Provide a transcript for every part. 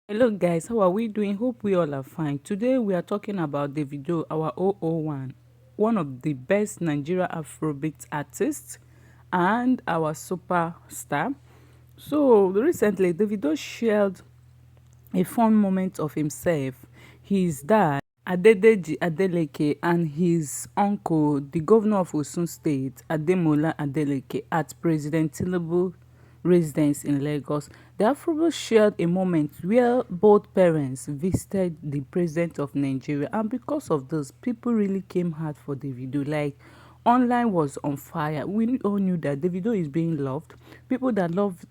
Hello guys, how are we doing? Hope we all are fine. Today we are talking about Davido, our 001, one of the best Nigeria Afrobeat artists and our superstar. So recently Davido shared a fun moment of himself, his dad, Adedeji Adeleke, and his uncle, the governor of Osun State, Ademola Adeleke, at President Tinubu residence in Lagos. The Afrobo shared a moment where both parents visited the president of Nigeria, and because of this, people really came hard for the video. Like, online was on fire. We all knew that Davido is being loved. People that loved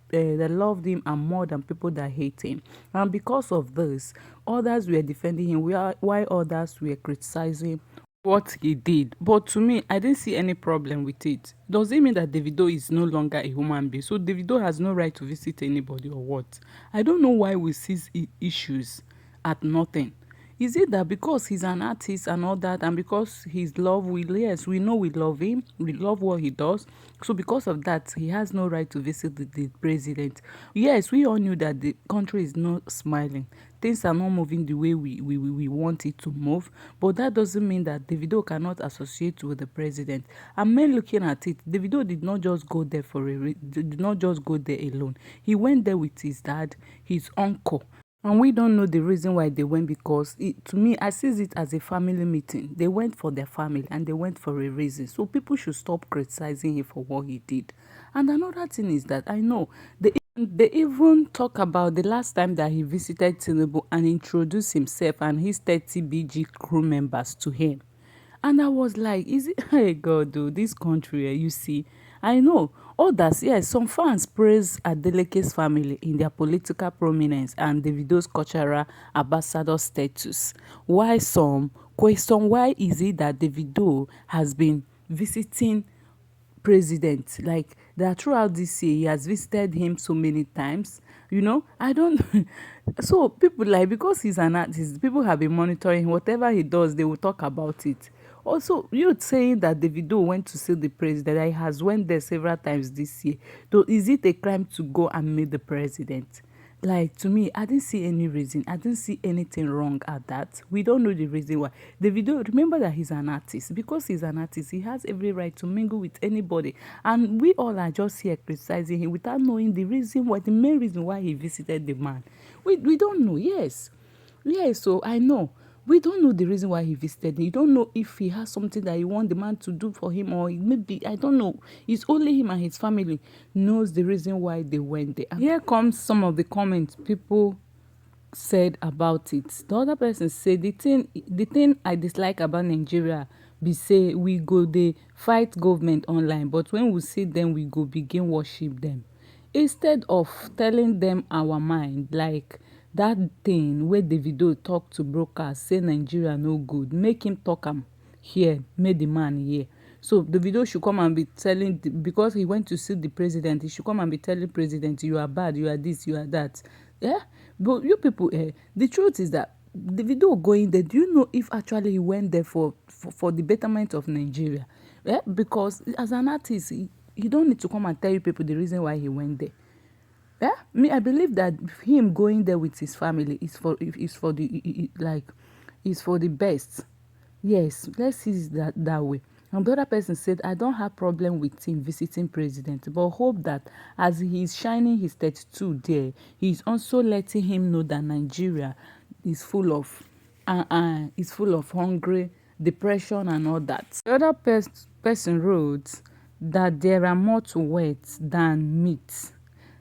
him are more than people that hate him. And because of this, others were defending him while others were criticizing what he did. But to me, I didn't see any problem with it. Does it mean that Davido is no longer a human being? So Davido has no right to visit anybody or what? I don't know why we see issues at nothing. Is it that because he's an artist and all that, and because he's love, yes, we know we love him, we love what he does. So because of that, he has no right to visit the president. Yes, we all knew that the country is not smiling. Things are not moving the way we want it to move. But that doesn't mean that Davido cannot associate with the president. And men looking at it, Davido did not just go there did not just go there alone. He went there with his dad, his uncle, and we don't know the reason why they went, because to me, I see it as a family meeting. They went for their family and they went for a reason. So people should stop criticizing him for what he did. And another thing is that I know they even talk about the last time that he visited Tinubu and introduced himself and his 30 BG crew members to him. And I was like, is it, hey God, though, this country, you see, I know others, yes, some fans praise Adeleke's family in their political prominence and Davido's cultural ambassador status, while some question why is it that Davido has been visiting president, like that throughout this year he has visited him so many times. I don't so people, like, because he's an artist, people have been monitoring whatever he does, they will talk about it. Also, you saying that Davido went to see the president, that he has went there several times this year, so is it a crime to go and meet the president? Like, to me, I didn't see any reason. I didn't see anything wrong at that. We don't know the reason why. Davido, remember that he's an artist. Because he's an artist, he has every right to mingle with anybody. And we all are just here criticizing him without knowing the reason why, the main reason why he visited the man. We don't know, yes. Yes, so I know. We don't know the reason why he visited him. You don't know if he has something that he want the man to do for him, or maybe, I don't know. It's only him and his family knows the reason why they went there. And here comes some of the comments people said about it. The other person said the thing I dislike about Nigeria be say we go dey fight government online, but when we see them we go begin worship them. Instead of telling them our mind, like that thing wey Davido talk to brokers say Nigeria no good, make him talk am here, make the man hear. So Davido should come and be telling, because he went to see the president, he should come and be telling president, you are bad, you are this, you are that. Yeah, but you people, the truth is that Davido going there, do you know if actually he went there for the betterment of Nigeria? Yeah, because as an artist, he don't need to come and tell you people the reason why he went there. Yeah, me, I believe that him going there with his family is for like, is for the best. Yes, let's see it that way. And the other person said, I don't have problem with him visiting president, but hope that as he is shining his 32 there, he is also letting him know that Nigeria is full of hungry, depression, and all that. The other person wrote that there are more to it than meat,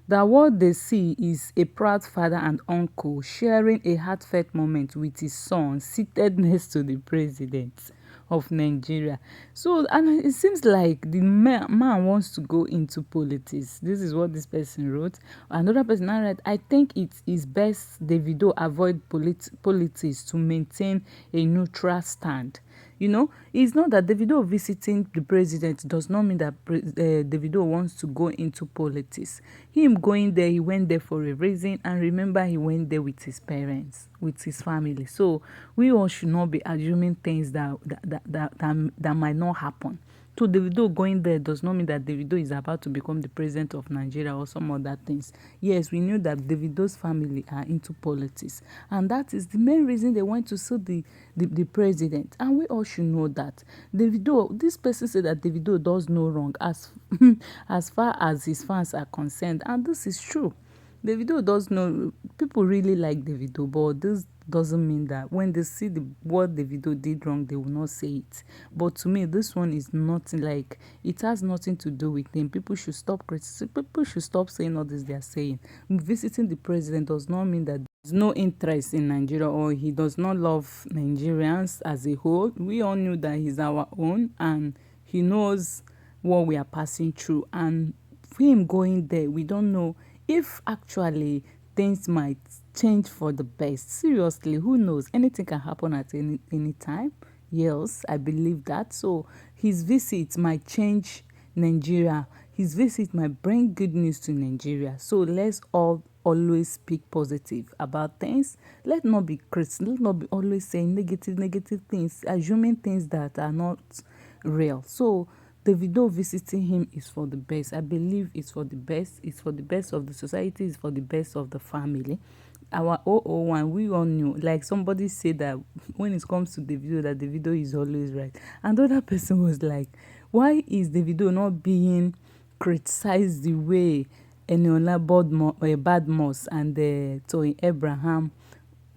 that what they see is a proud father and uncle sharing a heartfelt moment with his son seated next to the president of Nigeria. So, and it seems like the man wants to go into politics. This is what this person wrote. Another person now wrote, I think it is best Davido avoid politics to maintain a neutral stand. It's not that Davido visiting the president does not mean that Davido wants to go into politics. Him going there, he went there for a reason, and remember, he went there with his parents, with his family. So we all should not be assuming things that might not happen. So Davido going there does not mean that Davido is about to become the president of Nigeria or some other things. Yes, we knew that Davido's family are into politics, and that is the main reason they went to sue the president. And we all should know that Davido, this person said that Davido does no wrong as as far as his fans are concerned, and this is true. Davido does know people really like Davido, but this doesn't mean that when they see what Davido did wrong, they will not say it. But to me, this one is nothing like it has nothing to do with him. People should stop criticizing. People should stop saying all this they are saying. Visiting the president does not mean that there's no interest in Nigeria or he does not love Nigerians as a whole. We all knew that he's our own and he knows what we are passing through. And him going there, we don't know if actually things might change for the best. Seriously, who knows? Anything can happen at any time. Yes, I believe that. So his visit might change Nigeria. His visit might bring good news to Nigeria. So let's all always speak positive about things. Let's not be critical. Let's not be always saying negative things, assuming things that are not real. So Davido visiting him is for the best. I believe it's for the best. It's for the best of the society. It's for the best of the family. Our 001, we all knew. Like somebody said that when it comes to Davido, that Davido is always right. And the other person was like, why is Davido not being criticized the way Eniola Badmus and Toyin Abraham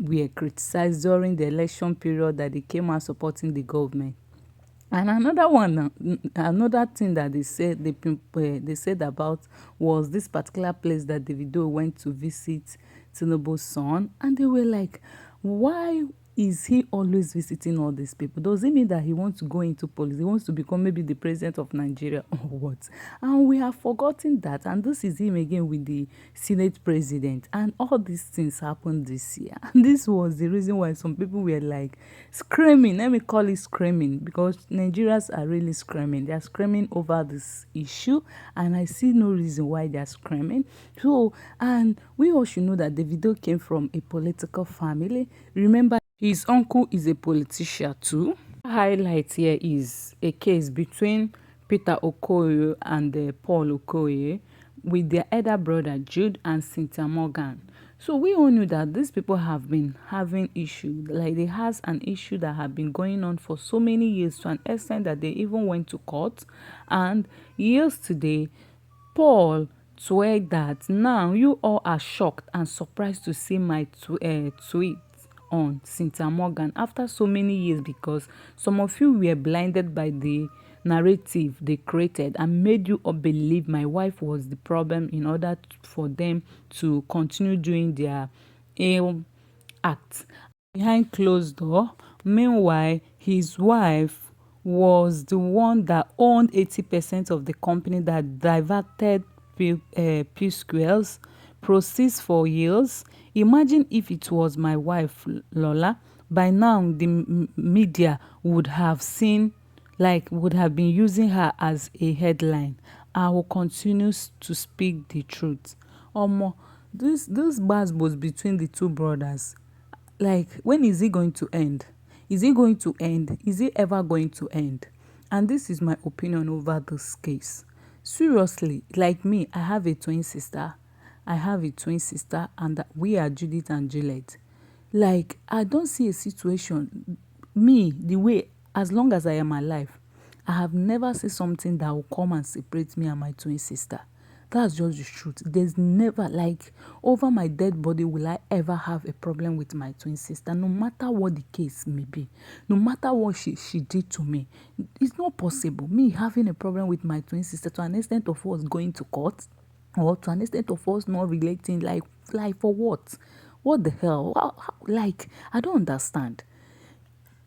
were criticized during the election period that they came out supporting the government? And another one, another thing that they said about was this particular place that Davido went to visit Tinubu's son, and they were like, why is he always visiting all these people? Does it mean that he wants to go into politics? He wants to become maybe the president of Nigeria or what? And we have forgotten that. And this is him again with the Senate president. And all these things happened this year. And this was the reason why some people were like screaming. Let me call it screaming, because Nigerians are really screaming. They are screaming over this issue. And I see no reason why they are screaming. So, and we all should know that Davido came from a political family. Remember, his uncle is a politician too. Highlight here is a case between Peter Okoye and Paul Okoye with their elder brother Jude and Cynthia Morgan. So we all knew that these people have been having issue, like they has an issue that have been going on for so many years, to an extent that they even went to court. And yesterday, Paul tweeted that now you all are shocked and surprised to see my tweet on Cynthia Morgan after so many years, because some of you were blinded by the narrative they created and made you all believe my wife was the problem in order for them to continue doing their ill act behind closed door. Meanwhile, his wife was the one that owned 80% of the company that diverted P-Square's proceeds for years. Imagine if it was my wife, Lola. By now, the media would have seen, like, would have been using her as a headline. I will continue to speak the truth. This buzz was between the two brothers. Like, when is it going to end? Is it going to end? Is it ever going to end? And this is my opinion over this case. Seriously, like me, I have a twin sister. And we are Judith and Juliet. Like, I don't see a situation, me, the way, as long as I am alive, I have never seen something that will come and separate me and my twin sister. That's just the truth. There's never, like, over my dead body will I ever have a problem with my twin sister, no matter what the case may be, no matter what she did to me. It's not possible. Me having a problem with my twin sister to an extent of us going to court, or to an extent of us not relating, like for what? What the hell? Like, I don't understand.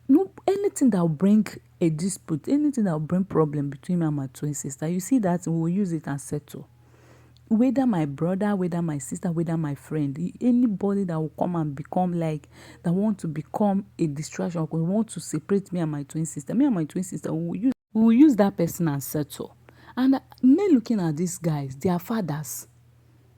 No, anything that will bring a dispute, anything that will bring problem between me and my twin sister, you see that we will use it and settle. Whether my brother, whether my sister, whether my friend, anybody that will come and become like, that want to become a distraction, or want to separate me and my twin sister, we will use that person and settle. And me looking at these guys, they are fathers,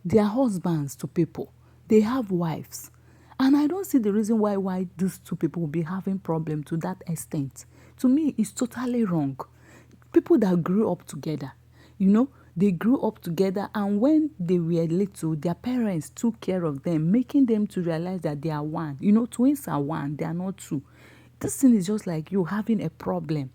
they are husbands to people, they have wives. And I don't see the reason why these two people will be having problem to that extent. To me, it's totally wrong. People that grew up together, they grew up together, and when they were little, their parents took care of them, making them to realize that they are one. Twins are one, they are not two. This thing is just like you having a problem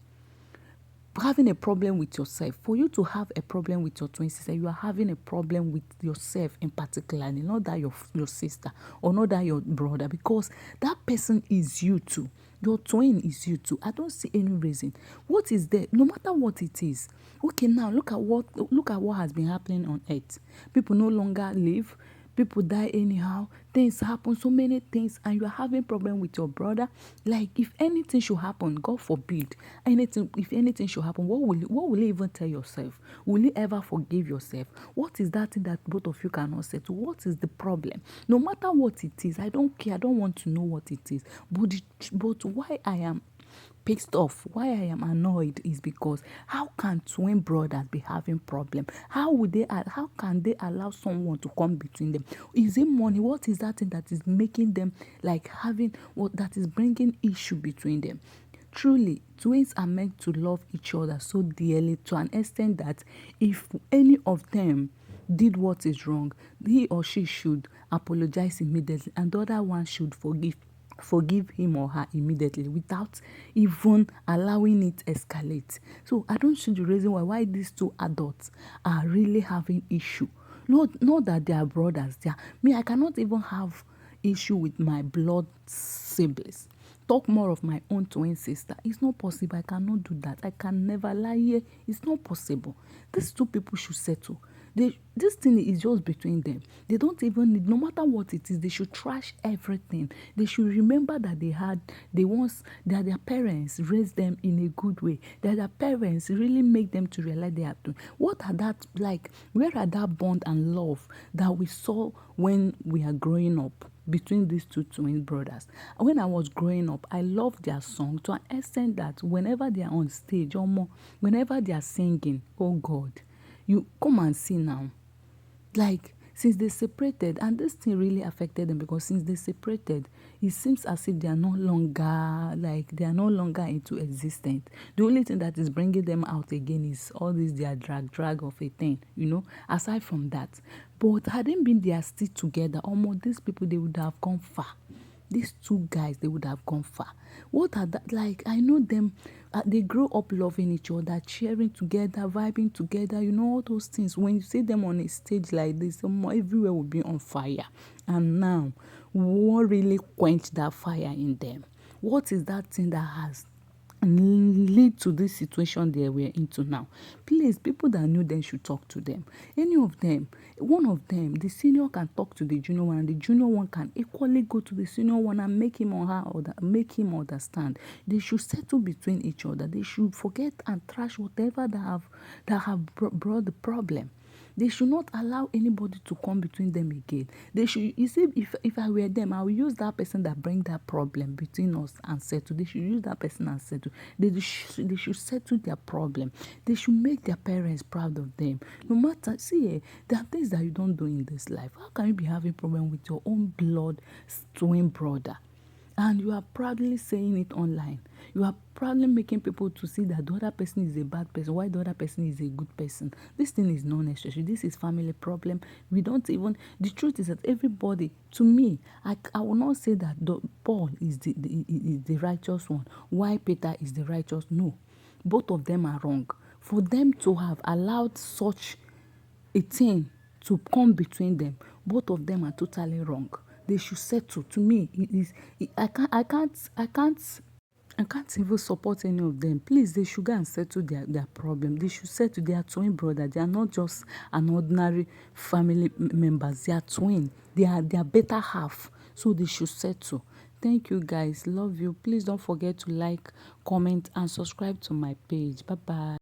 with yourself. For you to have a problem with your twin sister, you are having a problem with yourself in particular, not that your sister or not that your brother, because that person is you too. Your twin is you too. I don't see any reason. What is there? No matter what it is. Okay, now look at what has been happening on earth. People no longer live. People die anyhow. Things happen, so many things, and you are having problem with your brother. Like, if anything should happen, God forbid, if anything should happen, what will you even tell yourself? Will you ever forgive yourself? What is that thing that both of you cannot settle? What is the problem? No matter what it is, I don't care. I don't want to know what it is. But why I am pissed off, why I am annoyed, is because how can twin brothers be having problem? How can they allow someone to come between them? Is it money? What is that thing that is making them like having what that is bringing issue between them? Truly, twins are meant to love each other so dearly, to an extent that if any of them did what is wrong, he or she should apologize immediately, and the other one should forgive him or her immediately without even allowing it escalate. So I don't see the reason why these two adults are really having issue. Not that they are brothers. I cannot even have issue with my blood siblings. Talk more of my own twin sister. It's not possible. I cannot do that. I can never lie here. It's not possible. These two people should settle. This thing is just between them. They don't even need, no matter what it is, they should trash everything. They should remember that that their parents raised them in a good way, that their parents really make them to realize they are doing. What are that like? Where are that bond and love that we saw when we are growing up between these two twin brothers? When I was growing up, I loved their song to an extent that whenever they are on stage or more, whenever they are singing, oh God, you come and see now. Like, since they separated, and this thing really affected them, because since they separated, it seems as if they are no longer into existence. The only thing that is bringing them out again is all this their drag of a thing, aside from that. But hadn't been they are still together, almost these people, they would have gone far. These two guys, they would have gone far. What are that? Like, I know them. They grow up loving each other, cheering together, vibing together. All those things. When you see them on a stage like this, everywhere will be on fire. And now, what really quenched that fire in them? What is that thing that has lead to this situation they were into now? Please, people that knew them should talk to them. Any of them, one of them, the senior can talk to the junior one, and the junior one can equally go to the senior one and make him understand. They should settle between each other. They should forget and trash whatever that have brought the problem. They should not allow anybody to come between them again. They should, you see, if I were them, I will use that person that bring that problem between us and settle. They should use that person and settle. They should settle their problem. They should make their parents proud of them. No matter, see, there are things that you don't do in this life. How can you be having problem with your own blood twin brother, and you are proudly saying it online? You are proudly making people to see that the other person is a bad person, while the other person is a good person. This thing is not necessary. This is family problem. We don't even, the truth is that everybody, to me, I will not say that Paul is the righteous one, why Peter is the righteous. No, both of them are wrong. For them to have allowed such a thing to come between them, both of them are totally wrong. They should settle. To me, I can't even support any of them. Please, they should go and settle their problem. They should settle their twin brother. They are not just an ordinary family members. They are twin. They are better half. So they should settle. Thank you, guys. Love you. Please don't forget to like, comment, and subscribe to my page. Bye-bye.